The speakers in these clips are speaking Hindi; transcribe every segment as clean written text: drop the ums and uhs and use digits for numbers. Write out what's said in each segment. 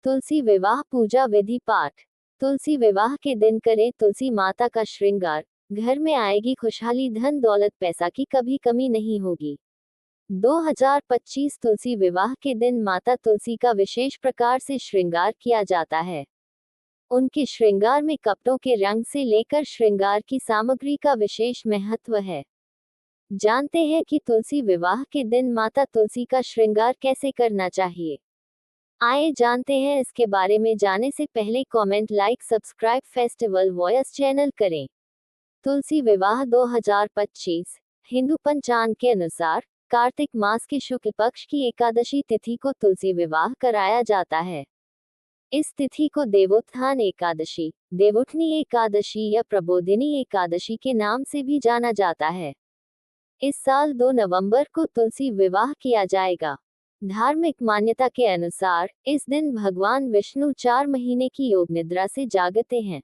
तुलसी विवाह पूजा विधि पाठ। तुलसी विवाह के दिन करें तुलसी माता का श्रृंगार। घर में आएगी खुशहाली, धन दौलत पैसा की कभी कमी नहीं होगी। 2025 तुलसी विवाह के दिन माता तुलसी का विशेष प्रकार से श्रृंगार किया जाता है। उनके श्रृंगार में कपड़ों के रंग से लेकर श्रृंगार की सामग्री का विशेष महत्व है। जानते हैं कि तुलसी विवाह के दिन माता तुलसी का श्रृंगार कैसे करना चाहिए। आइए जानते हैं इसके बारे में। जाने से पहले comment, like, subscribe festival voice channel करें। तुलसी विवाह 2025 हिंदू पंचांग के अनुसार कार्तिक मास के शुक्ल पक्ष की एकादशी तिथि को तुलसी विवाह कराया जाता है। इस तिथि को देवोत्थान एकादशी, देवउठनी एकादशी या प्रबोधिनी एकादशी के नाम से भी जाना जाता है। इस साल 2 नवंबर को तुलसी विवाह किया जाएगा। धार्मिक मान्यता के अनुसार इस दिन भगवान विष्णु 4 महीने की योग निद्रा से जागते हैं।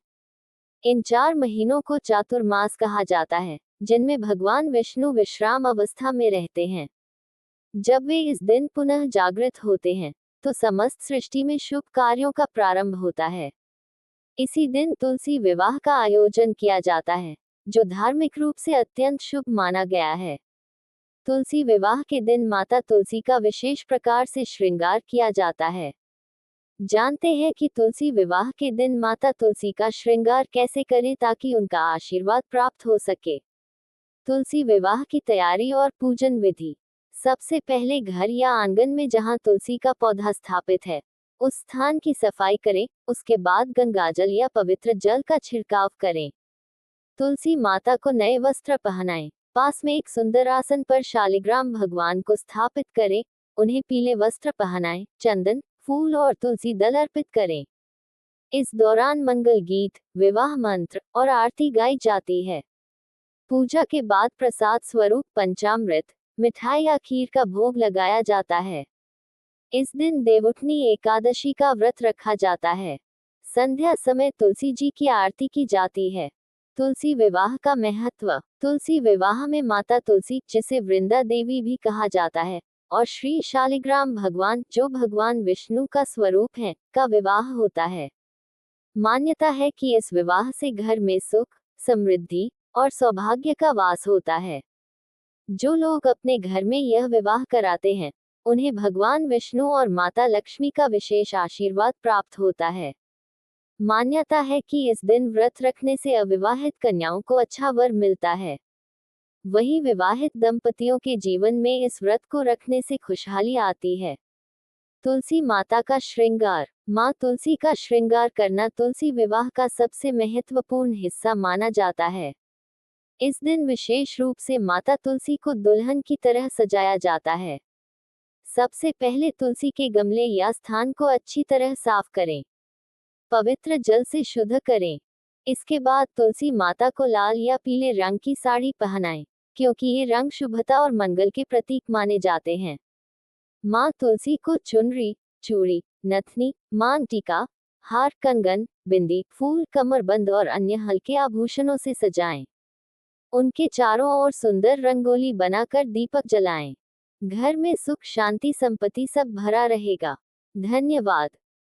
इन 4 महीनों को चातुर्मास कहा जाता है, जिनमें भगवान विष्णु विश्राम अवस्था में रहते हैं। जब वे इस दिन पुनः जागृत होते हैं तो समस्त सृष्टि में शुभ कार्यों का प्रारंभ होता है। इसी दिन तुलसी विवाह का आयोजन किया जाता है, जो धार्मिक रूप से अत्यंत शुभ माना गया है। तुलसी विवाह के दिन माता तुलसी का विशेष प्रकार से श्रृंगार किया जाता है। जानते हैं कि तुलसी विवाह के दिन माता तुलसी का श्रृंगार कैसे करें ताकि उनका आशीर्वाद प्राप्त हो सके। तुलसी विवाह की तैयारी और पूजन विधि। सबसे पहले घर या आंगन में जहां तुलसी का पौधा स्थापित है, उस स्थान की सफाई करें। उसके बाद गंगाजल या पवित्र जल का छिड़काव करें। तुलसी माता को नए वस्त्र पहनाएं। पास में एक सुंदर आसन पर शालिग्राम भगवान को स्थापित करें। उन्हें पीले वस्त्र पहनाएं, चंदन, फूल और तुलसी दल अर्पित करें। इस दौरान मंगल गीत, विवाह मंत्र और आरती गाई जाती है। पूजा के बाद प्रसाद स्वरूप पंचामृत, मिठाई या खीर का भोग लगाया जाता है। इस दिन देवउठनी एकादशी का व्रत रखा जाता है। संध्या समय तुलसी जी की आरती की जाती है। तुलसी विवाह का महत्व। तुलसी विवाह में माता तुलसी, जिसे वृंदा देवी भी कहा जाता है, और श्री शालिग्राम भगवान, जो भगवान विष्णु का स्वरूप है, का विवाह होता है। मान्यता है कि इस विवाह से घर में सुख, समृद्धि और सौभाग्य का वास होता है। जो लोग अपने घर में यह विवाह कराते हैं, उन्हें भगवान विष्णु और माता लक्ष्मी का विशेष आशीर्वाद प्राप्त होता है। मान्यता है कि इस दिन व्रत रखने से अविवाहित कन्याओं को अच्छा वर मिलता है। वहीं विवाहित दंपतियों के जीवन में इस व्रत को रखने से खुशहाली आती है। तुलसी माता का श्रृंगार। माँ तुलसी का श्रृंगार करना तुलसी विवाह का सबसे महत्वपूर्ण हिस्सा माना जाता है। इस दिन विशेष रूप से माता तुलसी को दुल्हन की तरह सजाया जाता है। सबसे पहले तुलसी के गमले या स्थान को अच्छी तरह साफ करें। पवित्र जल से शुद्ध करें। इसके बाद तुलसी माता को लाल या पीले रंग की साड़ी पहनाएं, क्योंकि ये रंग शुभता और मंगल के प्रतीक माने जाते हैं। माँ तुलसी को चुनरी, चूड़ी, नथनी, मांग टीका, हार, कंगन, बिंदी, फूल, कमरबंद और अन्य हल्के आभूषणों से सजाएं। उनके चारों ओर सुंदर रंगोली बनाकर दीपक जलाएं। घर में सुख, शांति, संपत्ति सब भरा रहेगा। धन्यवाद।